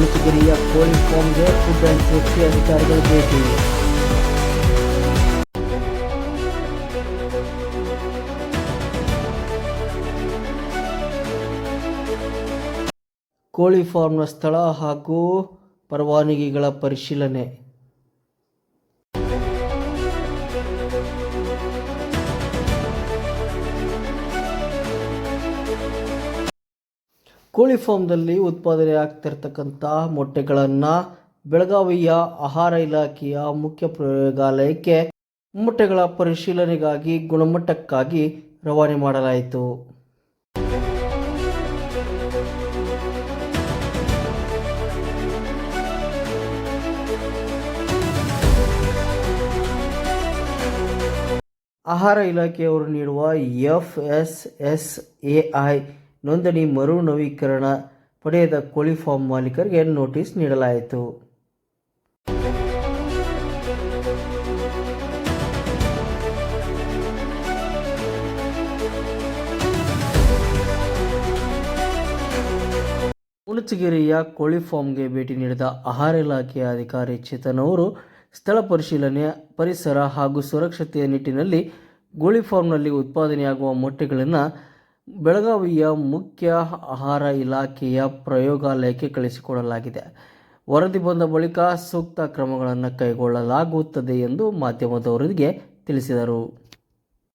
ಹುಣಸಗಿರಿಯ ಕೋಳಿ ಫಾರ್ಮ್ಗೆ food and safety ಅಧಿಕಾರಿಗಳು ಭೇಟಿ. ಕೋಳಿ ಫಾರ್ಮ್ನ ಸ್ಥಳ ಹಾಗೂ ಪರವಾನಗಿಗಳ ಪರಿಶೀಲನೆ. ಕೋಳಿ ಫಾರ್ಮ್ದಲ್ಲಿ ಉತ್ಪಾದನೆ ಆಗ್ತಿರ್ತಕ್ಕಂಥ ಮೊಟ್ಟೆಗಳನ್ನು ಬೆಳಗಾವಿಯ ಆಹಾರ ಇಲಾಖೆಯ ಮುಖ್ಯ ಪ್ರಯೋಗಾಲಯಕ್ಕೆ ಮೊಟ್ಟೆಗಳ ಪರಿಶೀಲನೆಗಾಗಿ ಗುಣಮಟ್ಟಕ್ಕಾಗಿ ರವಾನೆ ಮಾಡಲಾಯಿತು. ಆಹಾರ ಇಲಾಖೆಯವರು ನೀಡುವ FSSAI ನೋಂದಣಿ ಮರು ನವೀಕರಣ ಪಡೆಯದ ಕೋಳಿ ಫಾರ್ಮ್ ಮಾಲೀಕರಿಗೆ ನೋಟಿಸ್ ನೀಡಲಾಯಿತು. ಹುಣಸಗಿರಿಯ ಕೋಳಿ ಫಾರ್ಮ್ಗೆ ಭೇಟಿ ನೀಡಿದ ಆಹಾರ ಇಲಾಖೆಯ ಅಧಿಕಾರಿ ಚೇತನ್ ಅವರು ಸ್ಥಳ ಪರಿಶೀಲನೆ, ಪರಿಸರ ಹಾಗೂ ಸುರಕ್ಷತೆಯ ನಿಟ್ಟಿನಲ್ಲಿ ಕೋಳಿ ಫಾರ್ಮ್ನಲ್ಲಿ ಉತ್ಪಾದನೆಯಾಗುವ ಮೊಟ್ಟೆಗಳನ್ನು ಬೆಳಗಾವಿಯ ಮುಖ್ಯ ಆಹಾರ ಇಲಾಖೆಯ ಪ್ರಯೋಗಾಲಯಕ್ಕೆ ಕಳಿಸಿಕೊಡಲಾಗಿದೆ. ವರದಿ ಬಂದ ಬಳಿಕ ಸೂಕ್ತ ಕ್ರಮಗಳನ್ನು ಕೈಗೊಳ್ಳಲಾಗುತ್ತದೆ ಎಂದು ಮಾಧ್ಯಮದವರಿಗೆ ತಿಳಿಸಿದರು.